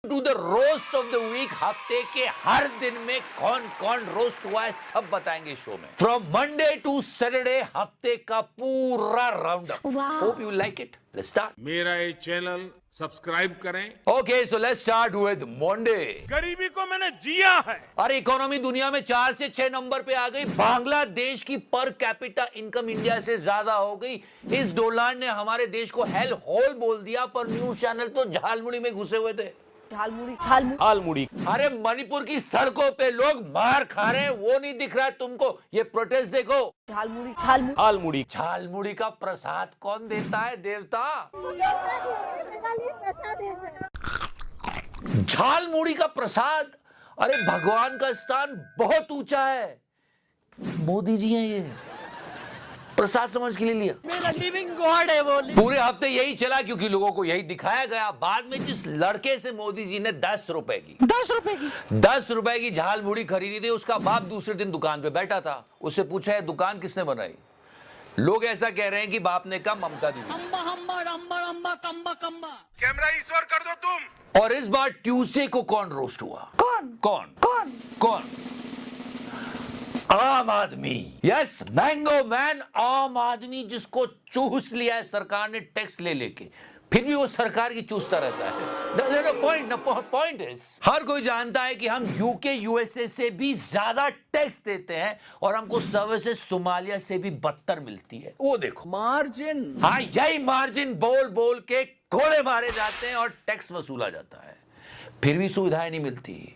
To the roast of the week. हफ्ते के हर दिन में कौन कौन रोस्ट हुआ है सब बताएंगे शो में। फ्रॉम मंडे टू सैटरडे हफ्ते का पूरा round up. Hope you like it. Let's start. मेरा ये चैनल सब्सक्राइब करें। Okay so let's start with Monday. गरीबी को मैंने जिया है। अरे इकोनॉमी दुनिया में 4 से 6 नंबर पे आ गई। बांग्लादेश की पर कैपिटा इनकम इंडिया से ज्यादा हो गई। इस डॉलर ने हमारे देश को हेल होल बोल दिया, पर न्यूज चैनल तो झालमुड़ी में घुसे हुए थे। झालमुड़ी। अरे मणिपुर की सड़कों पे लोग मार खा रहे हैं, वो नहीं दिख रहा है तुमको? ये प्रोटेस्ट देखो। झालमुड़ी का प्रसाद कौन देता है? देवता। झालमुड़ी का प्रसाद। अरे भगवान का स्थान बहुत ऊंचा है। मोदी जी हैं ये, प्रसाद समझ के लिए लिया। मेरा लिविंग गॉड है वो। पूरे हफ्ते यही चला क्योंकि लोगों को यही दिखाया गया। बाद में जिस लड़के से मोदी जी ने 10 रुपए की झालमुड़ी खरीदी थी, उसका बाप दूसरे दिन दुकान पे बैठा था। उससे पूछा है दुकान किसने बनाई? लोग ऐसा कह रहे हैं कि बाप ने कहा ममता दीदी। कैमरा ईश्वर कर दो तुम। और इस बार ट्यूसडे को कौन रोस्ट हुआ? कौन? आम आदमी। यस, मैंगो मैन आम आदमी, जिसको चूस लिया है सरकार ने टैक्स ले लेके, फिर भी वो सरकार की चूसता रहता है। पॉइंट इज, हर कोई जानता है कि हम यूके यूएसए से भी ज्यादा टैक्स देते हैं और हमको सर्विसेज सोमालिया से भी बदतर मिलती है। वो देखो मार्जिन। हाँ, यही मार्जिन बोल बोल के कोड़े मारे जाते हैं और टैक्स वसूला जाता है, फिर भी सुविधाएं नहीं मिलती।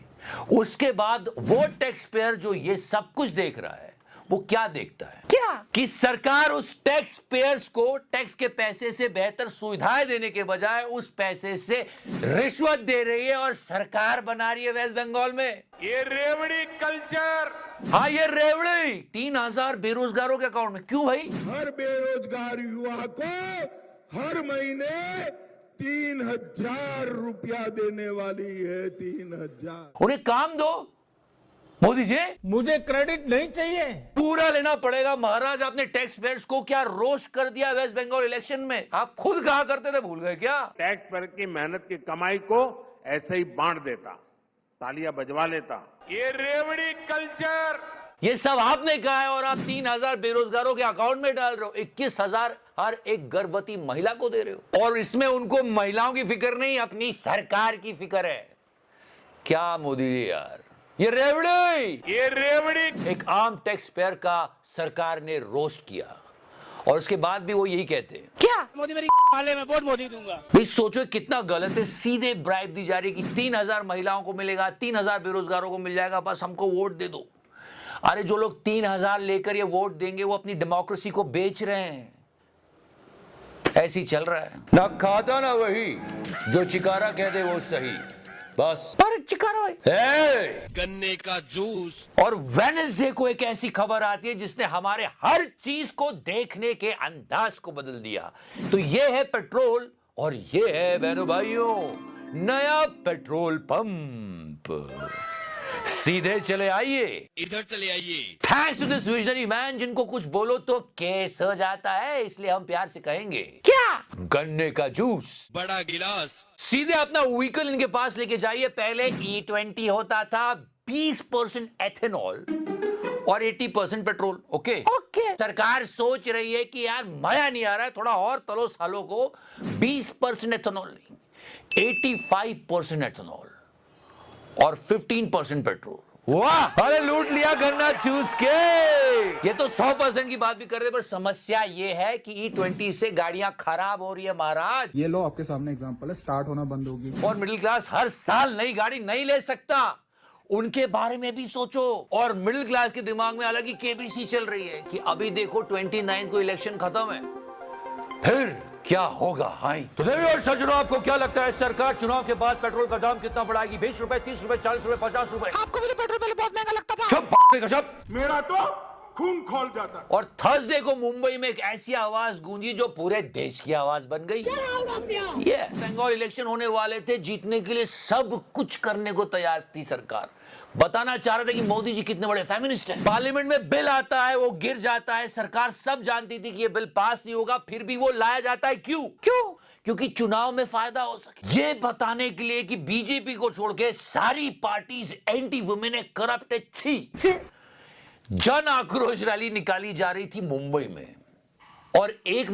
उसके बाद वो टैक्स पेयर जो ये सब कुछ देख रहा है, वो क्या देखता है? क्या? कि सरकार उस टैक्स पेयर्स को टैक्स के पैसे से बेहतर सुविधाएं देने के बजाय उस पैसे से रिश्वत दे रही है और सरकार बना रही है वेस्ट बंगाल में ये रेवड़ी कल्चर। हाँ, ये रेवड़ी 3000 बेरोजगारों के अकाउंट में। क्यों भाई? हर बेरोजगार युवा को हर महीने 3000 रुपया देने वाली है। 3000। उन्हें काम दो मोदी जी। मुझे क्रेडिट नहीं चाहिए, पूरा लेना पड़ेगा। महाराज, आपने टैक्स पेयर्स को क्या रोस्ट कर दिया वेस्ट बंगाल इलेक्शन में। आप खुद कहा करते थे, भूल गए क्या? टैक्स पेयर की मेहनत की कमाई को ऐसे ही बांट देता, तालियां बजवा लेता। ये रेवड़ी कल्चर। ये सब आपने कहा है और आप 3000 बेरोजगारों के अकाउंट में डाल रहे हो। 21,000 हर एक गर्भवती महिला को दे रहे हो, और इसमें उनको महिलाओं की फिक्र नहीं, अपनी सरकार की फिक्र है। क्या मोदी जी यार, ये रेवड़ी। एक आम टैक्स पेयर का सरकार ने रोस्ट किया और उसके बाद भी वो यही कहते हैं, क्या? मोदी मेरी वाले में वोट मोदी दूंगा। भाई सोचो कितना गलत है। सीधे ब्राइब दी जा रही है कि 3000 महिलाओं को मिलेगा, 3000 बेरोजगारों को मिल जाएगा, बस हमको वोट दे दो। अरे जो लोग 3000 लेकर ये वोट देंगे, वो अपनी डेमोक्रेसी को बेच रहे हैं। ऐसे ही चल रहा है। ना खाता ना वही, जो चिकारा कह दे वो सही। बस पर चिकारा गन्ने का जूस। और वेडनेसडे को एक ऐसी खबर आती है जिसने हमारे हर चीज को देखने के अंदाज को बदल दिया। तो ये है पेट्रोल और ये है बहनों भाइयों नया पेट्रोल पंप। सीधे चले आइए, इधर चले आइए। Thanks to this visionary man, जिनको कुछ बोलो तो केस हो जाता है, इसलिए हम प्यार से कहेंगे क्या? गन्ने का जूस, बड़ा गिलास। सीधे अपना व्हीकल इनके पास लेके जाइए। पहले E20 होता था, 20% एथेनॉल और 80% पेट्रोल। ओके। सरकार सोच रही है कि यार मजा नहीं आ रहा है, थोड़ा और तलो सालों को 20% एथेनॉल नहीं, 85% एथेनॉल और 15% पेट्रोल। वाह, अरे लूट लिया गन्ना चूस के। ये तो 100% की बात भी कर रहे, पर समस्या ये है कि E20 से गाड़ियां खराब हो रही है महाराज। ये लो आपके सामने एग्जांपल है, स्टार्ट होना बंद होगी। और मिडिल क्लास हर साल नई गाड़ी नहीं ले सकता, उनके बारे में भी सोचो। और मिडिल क्लास के दिमाग में अलग ही केबीसी चल रही है कि अभी देखो 29 को इलेक्शन खत्म है, फिर क्या होगा। हाई तो देवी और सज्जनों, आपको क्या लगता है सरकार चुनाव के बाद पेट्रोल का दाम कितना बढ़ाएगी? 20 रुपए, 30 रुपए, 40 रुपए, 50 रुपए? आपको भी तो पेट्रोल पहले बहुत महंगा लगता था। चुप। मेरा तो खून खोल जाता। और थर्सडे को मुंबई में एक ऐसी आवाज गूंजी जो पूरे देश की आवाज बन गई। ये बंगाल इलेक्शन होने वाले थे, जीतने के लिए सब कुछ करने को तैयार थी सरकार। बताना चाह रहे थे कि मोदी जी कितने बड़े फेमिनिस्ट हैं। पार्लियामेंट में बिल आता है, वो गिर जाता है। सरकार सब जानती थी कि ये बिल पास नहीं होगा, फिर भी वो लाया जाता है। क्यों? क्योंकि चुनाव में फायदा हो सके। ये बताने के लिए कि बीजेपी को छोड़ के सारी पार्टीज एंटी वुमेन है, करप्ट है, छी। जन आक्रोश रैली निकाली जा रही थी मुंबई में, और एक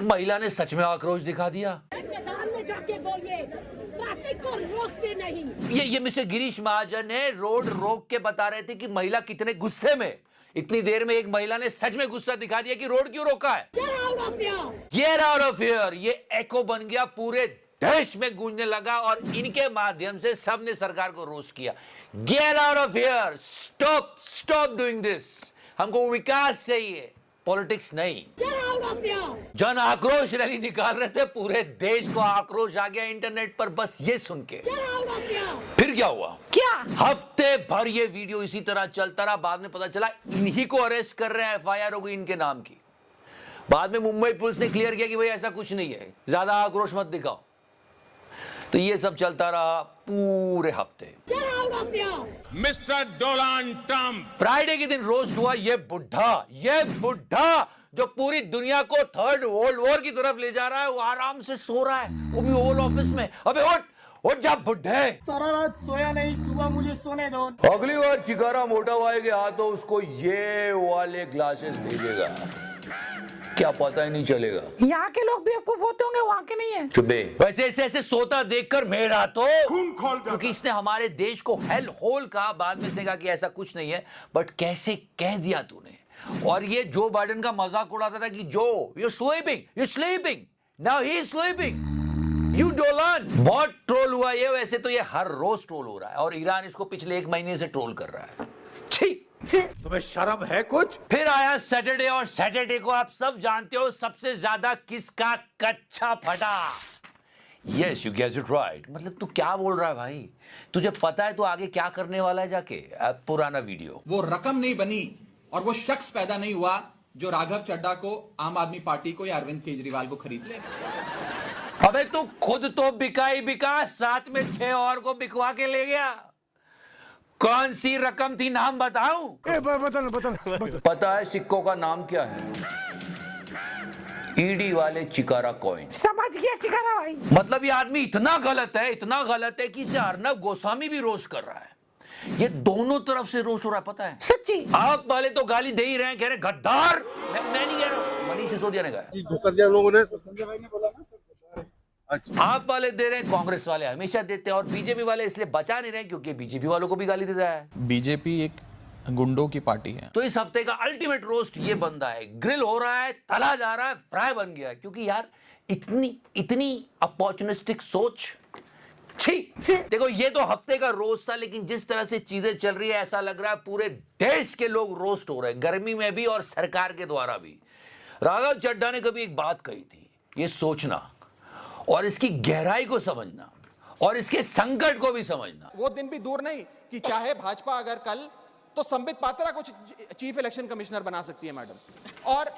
महिला ने सच में आक्रोश दिखा दिया। मैदान में जाके बोलिए, ट्रैफिक को रोकते नहीं। ये मिस्टर गिरीश महाजन है, रोड रोक के बता रहे थे कि महिला कितने गुस्से में। इतनी देर में एक महिला ने सच में गुस्सा दिखा दिया कि रोड क्यों रोका है। Get out of here! ये एको बन गया, पूरे देश में गूंजने लगा, और इनके माध्यम से सबने सरकार को रोस्ट किया। Get out of here! Stop doing this! हमको विकास चाहिए, पॉलिटिक्स नहीं। जन आक्रोश रैली निकाल रहे थे, पूरे देश को आक्रोश आ गया इंटरनेट पर बस ये सुन के। फिर क्या हुआ? हफ्ते भर ये वीडियो इसी तरह चलता रहा। बाद में पता चला इन्हीं को अरेस्ट कर रहे हैं, एफआईआर हो गई इनके नाम की। बाद में मुंबई पुलिस ने क्लियर किया कि भाई ऐसा कुछ नहीं है, ज्यादा आक्रोश मत दिखाओ। तो ये सब चलता रहा पूरे हफ्ते। मिस्टर डोनाल्ड ट्रंप, फ्राइडे के दिन रोस्ट हुआ ये बुढ़ा जो पूरी दुनिया को थर्ड वर्ल्ड वॉर की तरफ ले जा रहा है। वो आराम से सो रहा है, वो भी ओवल ऑफिस में। अबे उठ जा बुढ़े। सारा रात सोया नहीं, सुबह मुझे सोने दो। अगली बार चिकारा मोटा भाई के हाथों उसको ये वाले ग्लासेस भेजेगा, क्या पता ही नहीं चलेगा। यहाँ के लोग बेवकूफ होते होंगे, वहाँ के नहीं है। चुपे। वैसे ऐसे सोता देखकर मेरा तो खून खोल जाता। क्योंकि इसने हमारे देश को हेल होल कहा, बाद में इसने कहा कि ऐसा कुछ नहीं है, बट कैसे कह दिया तूने। और ये जो बाइडेन का मजाक उड़ाता था कि जो you're sleeping, now he is sleeping, you डोलान। बहुत ट्रोल हुआ ये, वैसे तो ये हर रोज ट्रोल हो रहा है, और ईरान इसको पिछले 1 महीने से ट्रोल कर रहा है। छी, तुम्हें शर्म है कुछ? फिर आया सैटरडे, और सैटरडे को आप सब जानते हो सबसे ज्यादा किसका कच्चा फटा। Yes, you guess it right. मतलब तू क्या बोल रहा है भाई? तुझे पता है तू आगे क्या करने वाला है जाके? पुराना वीडियो। वो रकम नहीं बनी और वो शख्स पैदा नहीं हुआ जो राघव चड्ढा को, आम आदमी पार्टी को या अरविंद केजरीवाल को खरीद ले। अबे तू खुद तो बिका, साथ में 6 और को बिकवा के ले गया। कौन सी रकम थी, नाम बताऊं? बता। पता है सिक्कों का नाम क्या है? ईडी वाले चिकारा कॉइन। समझ गया चिकारा भाई। मतलब ये आदमी इतना गलत है कि इसे अर्नब गोस्वामी भी रोस्ट कर रहा है। ये दोनों तरफ से रोस्ट हो रहा है, पता है? सच्ची। आप वाले तो गाली दे ही रहे हैं, कह रहे गद्दार। मैं नहीं कह रहा हूं, मनीष सिसोदिया ने कहा। धोखा दिया लोगों ने। संजय भाई ने बोला ना सर। आप वाले दे रहे हैं, कांग्रेस वाले हमेशा देते हैं, और बीजेपी वाले इसलिए बचा नहीं रहे क्योंकि बीजेपी वालों को भी गाली देता है। बीजेपी एक गुंडों की पार्टी है। तो इस हफ्ते का अल्टीमेट रोस्ट ये बंदा है। ग्रिल हो रहा है, तला जा रहा है, फ्राई बन गया है। क्योंकि यार इतनी अपॉर्चुनिस्टिक सोच, छी। देखो ये तो हफ्ते का रोस्ट था, लेकिन जिस तरह से चीजें चल रही है ऐसा लग रहा है पूरे देश के लोग रोस्ट हो रहे हैं, गर्मी में भी और सरकार के द्वारा भी। राघव चड्ढा ने कभी एक बात कही थी, ये सोचना और इसकी गहराई को समझना और इसके संकट को भी समझना। वो दिन भी दूर नहीं कि चाहे भाजपा अगर कल तो संबित पात्रा को चीफ इलेक्शन कमिश्नर बना सकती है मैडम, और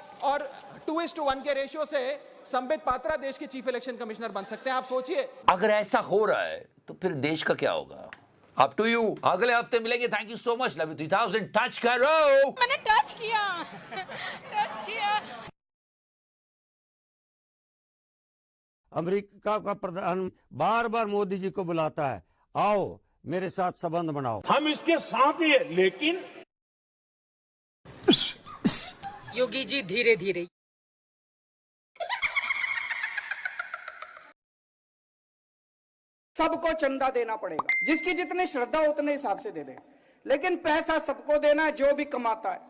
2:1 के रेशियो से संबित पात्रा देश के चीफ इलेक्शन कमिश्नर बन सकते हैं। आप सोचिए, अगर ऐसा हो रहा है तो फिर देश का क्या होगा? Up to you. अगले हफ्ते मिलेंगे। Thank you so much. Love you 3000। Touch करो। मैंने टच किया। अमेरिका का प्रधान बार बार मोदी जी को बुलाता है, आओ मेरे साथ संबंध बनाओ। हम इसके साथ ही है, लेकिन योगी जी धीरे धीरे। सबको चंदा देना पड़ेगा, जिसकी जितनी श्रद्धा उतने हिसाब से दे दे, लेकिन पैसा सबको देना है जो भी कमाता है।